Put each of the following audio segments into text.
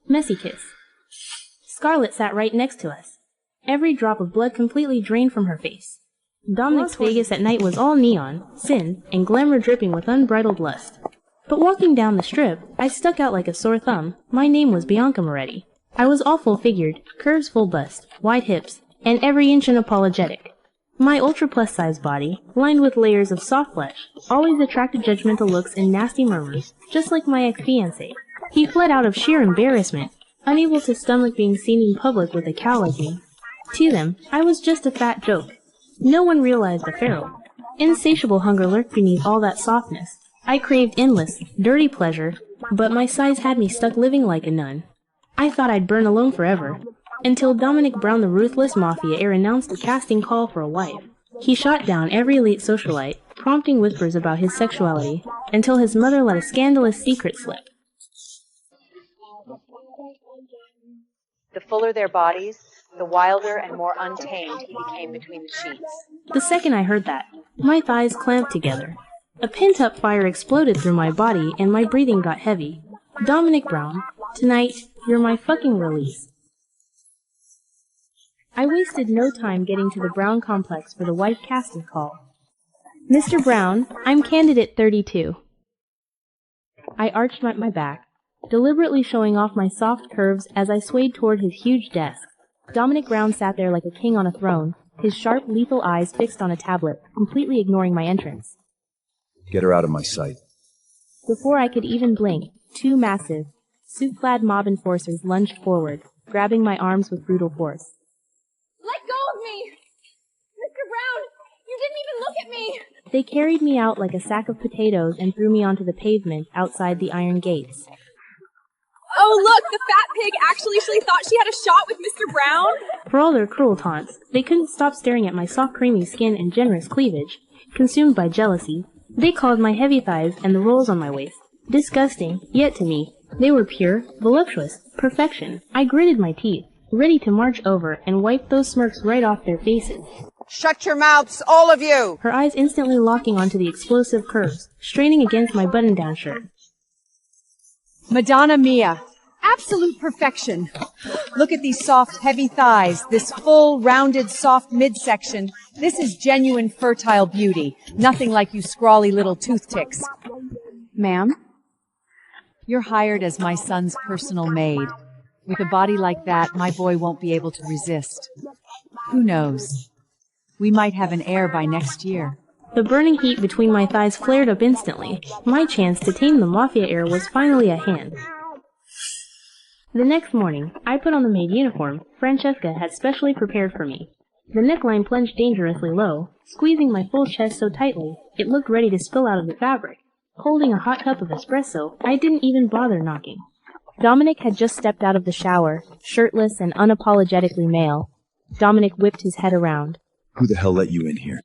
Messy kiss. Scarlet sat right next to us. Every drop of blood completely drained from her face. Dominic's Vegas at night was all neon, sin, and glamour dripping with unbridled lust. But walking down the strip, I stuck out like a sore thumb. My name was Bianca Moretti. I was all full-figured, curves full bust, wide hips, and every inch unapologetic. My ultra-plus-size body, lined with layers of soft flesh, always attracted judgmental looks and nasty murmurs, just like my ex-fiancé. He fled out of sheer embarrassment, unable to stomach being seen in public with a cow like me. To them, I was just a fat joke. No one realized the feral, insatiable hunger lurked beneath all that softness. I craved endless, dirty pleasure, but my size had me stuck living like a nun. I thought I'd burn alone forever, until Dominic Brown, the ruthless Mafia Heir, announced a casting call for a wife. He shot down every elite socialite, prompting whispers about his sexuality, until his mother let a scandalous secret slip. The fuller their bodies, the wilder and more untamed he became between the sheets. The second I heard that, my thighs clamped together. A pent-up fire exploded through my body and my breathing got heavy. Dominic Brown, tonight, you're my fucking release. I wasted no time getting to the Brown complex for the wife casting call. Mr. Brown, I'm candidate 32. I arched my back, deliberately showing off my soft curves as I swayed toward his huge desk. Dominic Brown sat there like a king on a throne, his sharp, lethal eyes fixed on a tablet, completely ignoring my entrance. Get her out of my sight. Before I could even blink, two massive, suit-clad mob enforcers lunged forward, grabbing my arms with brutal force. Let go of me! Mr. Brown, you didn't even look at me! They carried me out like a sack of potatoes and threw me onto the pavement outside the iron gates. Oh look, the fat pig actually thought she had a shot with Mr. Brown! For all their cruel taunts, they couldn't stop staring at my soft creamy skin and generous cleavage. Consumed by jealousy, they called my heavy thighs and the rolls on my waist disgusting, yet to me, they were pure, voluptuous, perfection. I gritted my teeth, ready to march over and wipe those smirks right off their faces. Shut your mouths, all of you! Her eyes instantly locking onto the explosive curves, straining against my button-down shirt. Madonna Mia, absolute perfection. Look at these soft, heavy thighs, this full, rounded, soft midsection. This is genuine, fertile beauty. Nothing like you scrawly little toothpicks. Ma'am, you're hired as my son's personal maid. With a body like that, my boy won't be able to resist. Who knows? We might have an heir by next year. The burning heat between my thighs flared up instantly. My chance to tame the Mafia Heir was finally at hand. The next morning, I put on the maid uniform Francesca had specially prepared for me. The neckline plunged dangerously low, squeezing my full chest so tightly it looked ready to spill out of the fabric. Holding a hot cup of espresso, I didn't even bother knocking. Dominic had just stepped out of the shower, shirtless and unapologetically male. Dominic whipped his head around. Who the hell let you in here?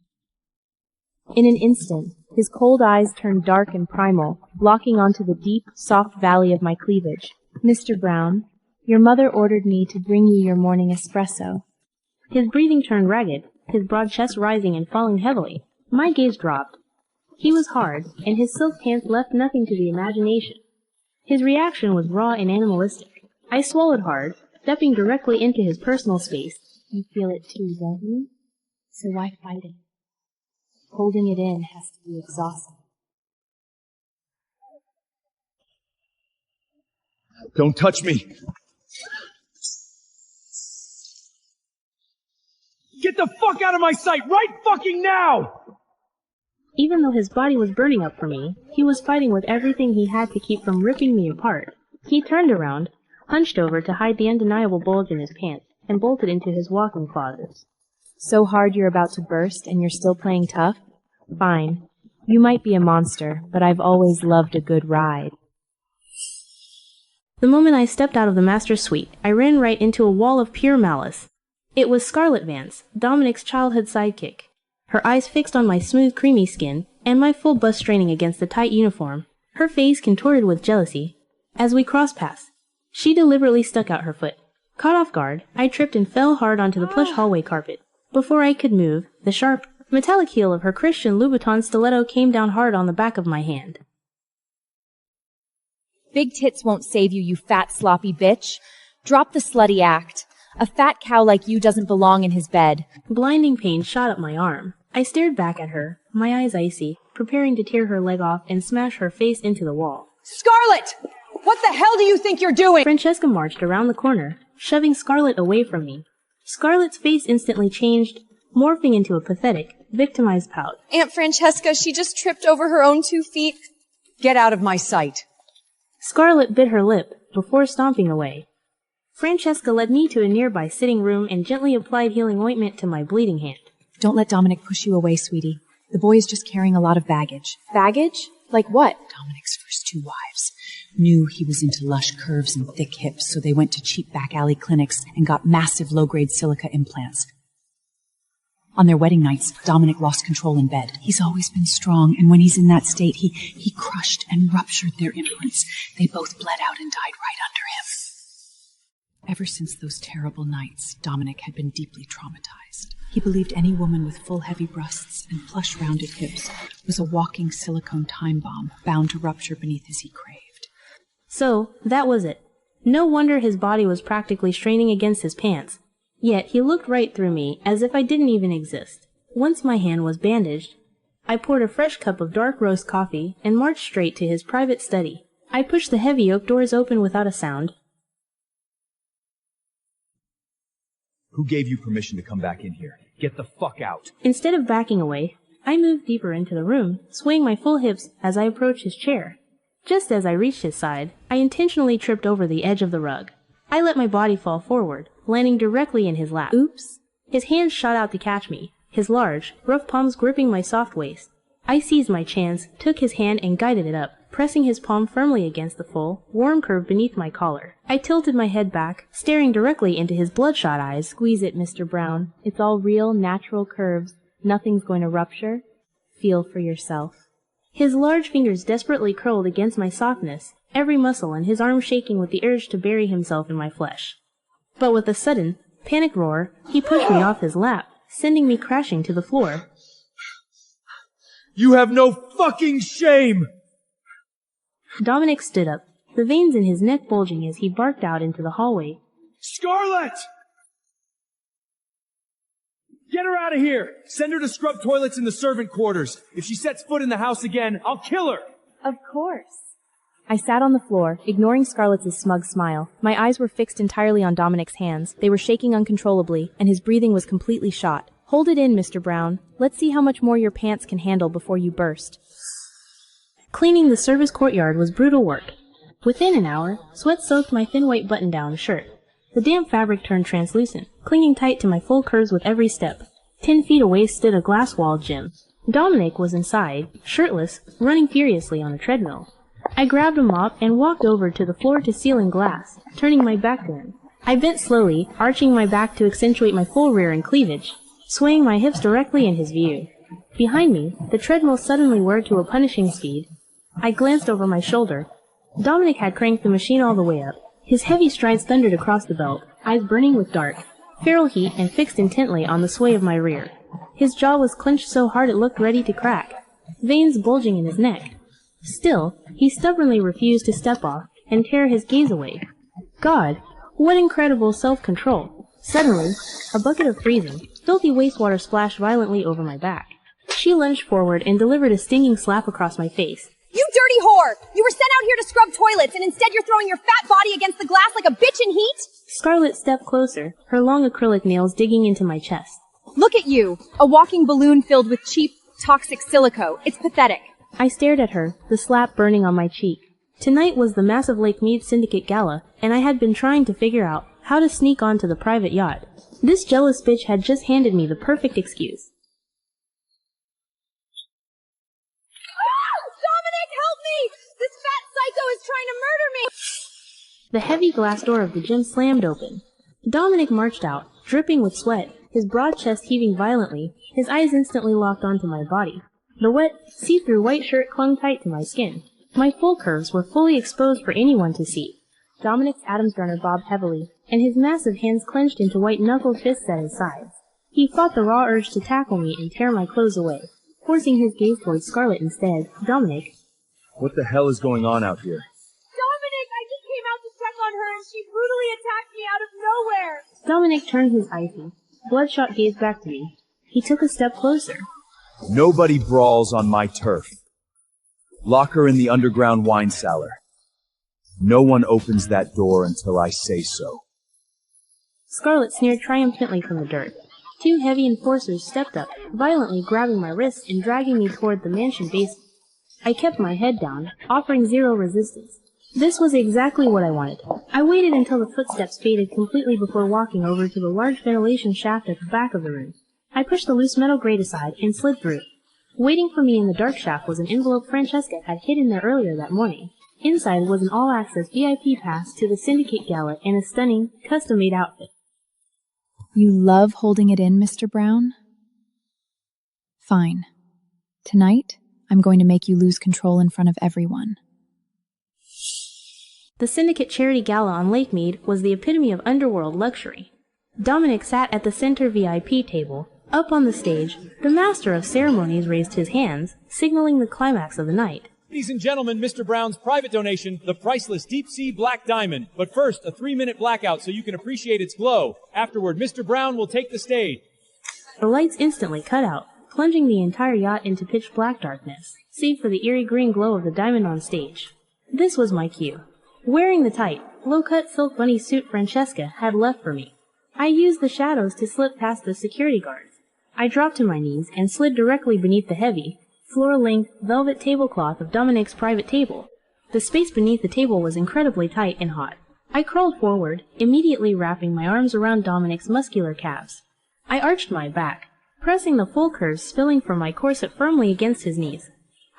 In an instant, his cold eyes turned dark and primal, locking onto the deep, soft valley of my cleavage. Mr. Brown, your mother ordered me to bring you your morning espresso. His breathing turned ragged, his broad chest rising and falling heavily. My gaze dropped. He was hard, and his silk pants left nothing to the imagination. His reaction was raw and animalistic. I swallowed hard, stepping directly into his personal space. You feel it too, don't you? So why fight it? Holding it in has to be exhausting. Don't touch me! Get the fuck out of my sight right fucking now! Even though his body was burning up for me, he was fighting with everything he had to keep from ripping me apart. He turned around, hunched over to hide the undeniable bulge in his pants, and bolted into his walk-in closet. So hard you're about to burst and you're still playing tough? Fine. You might be a monster, but I've always loved a good ride. The moment I stepped out of the master's suite, I ran right into a wall of pure malice. It was Scarlet Vance, Dominic's childhood sidekick. Her eyes fixed on my smooth, creamy skin, and my full bust straining against the tight uniform. Her face contorted with jealousy. As we crossed paths, she deliberately stuck out her foot. Caught off guard, I tripped and fell hard onto the plush hallway carpet. Before I could move, the sharp, metallic heel of her Christian Louboutin stiletto came down hard on the back of my hand. Big tits won't save you, you fat, sloppy bitch. Drop the slutty act. A fat cow like you doesn't belong in his bed. Blinding pain shot up my arm. I stared back at her, my eyes icy, preparing to tear her leg off and smash her face into the wall. Scarlet! What the hell do you think you're doing? Francesca marched around the corner, shoving Scarlet away from me. Scarlet's face instantly changed, morphing into a pathetic, victimized pout. Aunt Francesca, she just tripped over her own 2 feet. Get out of my sight. Scarlet bit her lip before stomping away. Francesca led me to a nearby sitting room and gently applied healing ointment to my bleeding hand. Don't let Dominic push you away, sweetie. The boy is just carrying a lot of baggage. Baggage? Like what? Dominic's first 2 wives knew he was into lush curves and thick hips, so they went to cheap back alley clinics and got massive low-grade silica implants. On their wedding nights, Dominic lost control in bed. He's always been strong, and when he's in that state, he crushed and ruptured their implants. They both bled out and died right under him. Ever since those terrible nights, Dominic had been deeply traumatized. He believed any woman with full heavy breasts and plush rounded hips was a walking silicone time bomb bound to rupture beneath as he craved. So, that was it. No wonder his body was practically straining against his pants. Yet he looked right through me, as if I didn't even exist. Once my hand was bandaged, I poured a fresh cup of dark roast coffee and marched straight to his private study. I pushed the heavy oak doors open without a sound. Who gave you permission to come back in here? Get the fuck out. Instead of backing away, I moved deeper into the room, swaying my full hips as I approached his chair. Just as I reached his side, I intentionally tripped over the edge of the rug. I let my body fall forward, landing directly in his lap. Oops. His hands shot out to catch me, his large, rough palms gripping my soft waist. I seized my chance, took his hand and guided it up, pressing his palm firmly against the full, warm curve beneath my collar. I tilted my head back, staring directly into his bloodshot eyes. Squeeze it, Mr. Brown. It's all real, natural curves. Nothing's going to rupture. Feel for yourself. His large fingers desperately curled against my softness, every muscle in his arm shaking with the urge to bury himself in my flesh. But with a sudden, panicked roar, he pushed me off his lap, sending me crashing to the floor. You have no fucking shame! Dominic stood up, the veins in his neck bulging as he barked out into the hallway. Scarlet! Get her out of here! Send her to scrub toilets in the servant quarters. If she sets foot in the house again, I'll kill her! Of course. I sat on the floor, ignoring Scarlett's smug smile. My eyes were fixed entirely on Dominic's hands. They were shaking uncontrollably, and his breathing was completely shot. Hold it in, Mr. Brown. Let's see how much more your pants can handle before you burst. Cleaning the service courtyard was brutal work. Within an hour, sweat soaked my thin white button-down shirt. The damp fabric turned translucent, clinging tight to my full curves with every step. 10 feet away stood a glass-walled gym. Dominic was inside, shirtless, running furiously on a treadmill. I grabbed a mop and walked over to the floor-to-ceiling glass, turning my back to him. I bent slowly, arching my back to accentuate my full rear and cleavage, swaying my hips directly in his view. Behind me, the treadmill suddenly whirred to a punishing speed. I glanced over my shoulder. Dominic had cranked the machine all the way up. His heavy strides thundered across the belt, eyes burning with dark, feral heat and fixed intently on the sway of my rear. His jaw was clenched so hard it looked ready to crack, veins bulging in his neck. Still, he stubbornly refused to step off and tear his gaze away. God, what incredible self-control! Suddenly, a bucket of freezing, filthy wastewater splashed violently over my back. She lunged forward and delivered a stinging slap across my face. You dirty whore! You were sent out here to scrub toilets, and instead you're throwing your fat body against the glass like a bitch in heat? Scarlet stepped closer, her long acrylic nails digging into my chest. Look at you, a walking balloon filled with cheap, toxic silico. It's pathetic. I stared at her, the slap burning on my cheek. Tonight was the massive Lake Mead Syndicate Gala, and I had been trying to figure out how to sneak onto the private yacht. This jealous bitch had just handed me the perfect excuse. Dominic, help me! This fat psycho is trying to murder me! The heavy glass door of the gym slammed open. Dominic marched out, dripping with sweat, his broad chest heaving violently, his eyes instantly locked onto my body. The wet, see-through white shirt clung tight to my skin. My full curves were fully exposed for anyone to see. Dominic's Adam's runner bobbed heavily, and his massive hands clenched into white-knuckled fists at his sides. He fought the raw urge to tackle me and tear my clothes away, forcing his gaze towards Scarlet instead. Dominic. What the hell is going on out here? She brutally attacked me out of nowhere! Dominic turned his icy, bloodshot gaze back to me. He took a step closer. Nobody brawls on my turf. Lock her in the underground wine cellar. No one opens that door until I say so. Scarlet sneered triumphantly from the dirt. Two heavy enforcers stepped up, violently grabbing my wrists and dragging me toward the mansion basement. I kept my head down, offering zero resistance. This was exactly what I wanted. I waited until the footsteps faded completely before walking over to the large ventilation shaft at the back of the room. I pushed the loose metal grate aside and slid through. Waiting for me in the dark shaft was an envelope Francesca had hidden there earlier that morning. Inside was an all-access VIP pass to the Syndicate Gala and a stunning, custom-made outfit. You love holding it in, Mr. Brown? Fine. Tonight, I'm going to make you lose control in front of everyone. The Syndicate Charity Gala on Lake Mead was the epitome of underworld luxury. Dominic sat at the center VIP table. Up on the stage, the master of ceremonies raised his hands, signaling the climax of the night. Ladies and gentlemen, Mr. Brown's private donation, the priceless deep-sea black diamond. But first, a 3-minute blackout so you can appreciate its glow. Afterward, Mr. Brown will take the stage. The lights instantly cut out, plunging the entire yacht into pitch-black darkness, save for the eerie green glow of the diamond on stage. This was my cue. Wearing the tight, low-cut silk bunny suit Francesca had left for me, I used the shadows to slip past the security guards. I dropped to my knees and slid directly beneath the heavy, floor-length velvet tablecloth of Dominic's private table. The space beneath the table was incredibly tight and hot. I crawled forward, immediately wrapping my arms around Dominic's muscular calves. I arched my back, pressing the full curves spilling from my corset firmly against his knees.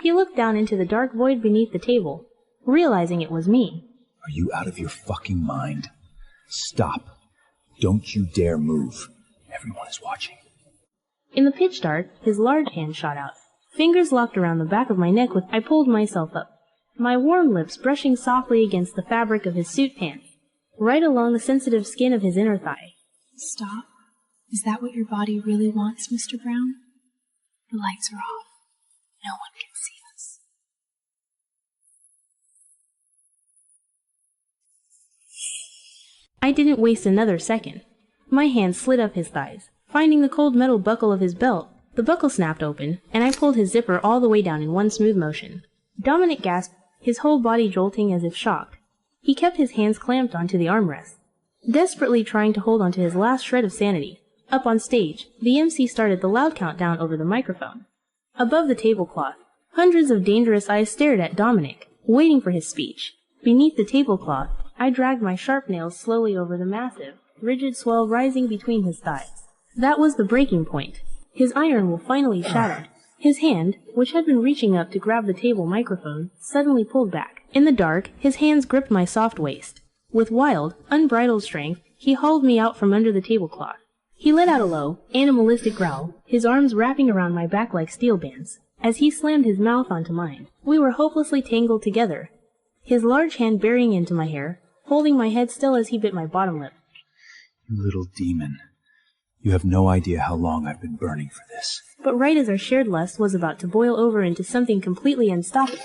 He looked down into the dark void beneath the table, realizing it was me. Are you out of your fucking mind? Stop. Don't you dare move. Everyone is watching. In the pitch dark, his large hand shot out. Fingers locked around the back of my neck I pulled myself up, my warm lips brushing softly against the fabric of his suit pants, right along the sensitive skin of his inner thigh. Stop. Is that what your body really wants, Mr. Brown? The lights are off. No one can see us. I didn't waste another second. My hand slid up his thighs, finding the cold metal buckle of his belt. The buckle snapped open, and I pulled his zipper all the way down in one smooth motion. Dominic gasped, his whole body jolting as if shocked. He kept his hands clamped onto the armrest, desperately trying to hold onto his last shred of sanity. Up on stage, the MC started the loud countdown over the microphone. Above the tablecloth, hundreds of dangerous eyes stared at Dominic, waiting for his speech. Beneath the tablecloth, I dragged my sharp nails slowly over the massive, rigid swell rising between his thighs. That was the breaking point. His iron will finally shattered. His hand, which had been reaching up to grab the table microphone, suddenly pulled back. In the dark, his hands gripped my soft waist. With wild, unbridled strength, he hauled me out from under the tablecloth. He let out a low, animalistic growl, his arms wrapping around my back like steel bands. As he slammed his mouth onto mine, we were hopelessly tangled together, his large hand burying into my hair, holding my head still as he bit my bottom lip. You little demon. You have no idea how long I've been burning for this. But right as our shared lust was about to boil over into something completely unstoppable,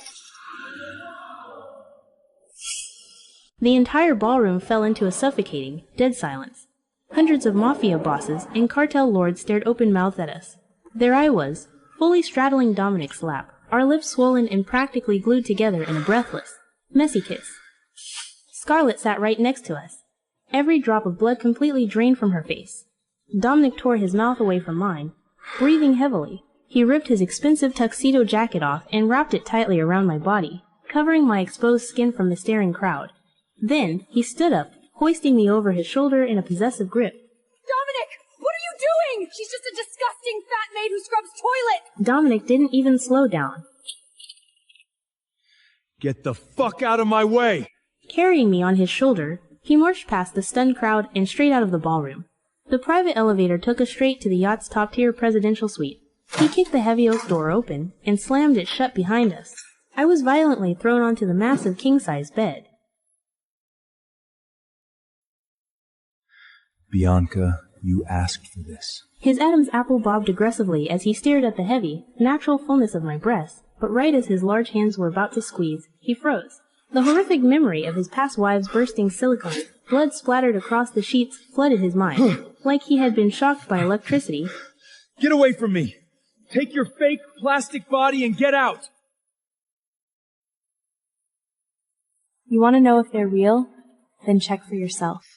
the entire ballroom fell into a suffocating, dead silence. Hundreds of mafia bosses and cartel lords stared open-mouthed at us. There I was, fully straddling Dominic's lap, our lips swollen and practically glued together in a breathless, messy kiss. Scarlet sat right next to us, every drop of blood completely drained from her face. Dominic tore his mouth away from mine, breathing heavily. He ripped his expensive tuxedo jacket off and wrapped it tightly around my body, covering my exposed skin from the staring crowd. Then he stood up, hoisting me over his shoulder in a possessive grip. Dominic, what are you doing? She's just a disgusting fat maid who scrubs toilet. Dominic didn't even slow down. Get the fuck out of my way! Carrying me on his shoulder, he marched past the stunned crowd and straight out of the ballroom. The private elevator took us straight to the yacht's top-tier presidential suite. He kicked the heavy oak door open and slammed it shut behind us. I was violently thrown onto the massive king-size bed. Bianca, you asked for this. His Adam's apple bobbed aggressively as he stared at the heavy, natural fullness of my breast, but right as his large hands were about to squeeze, he froze. The horrific memory of his past wives bursting silicone Blood splattered across the sheets flooded his mind, like he had been shocked by electricity. Get away from me! Take your fake plastic body and get out! You want to know if they're real? Then check for yourself.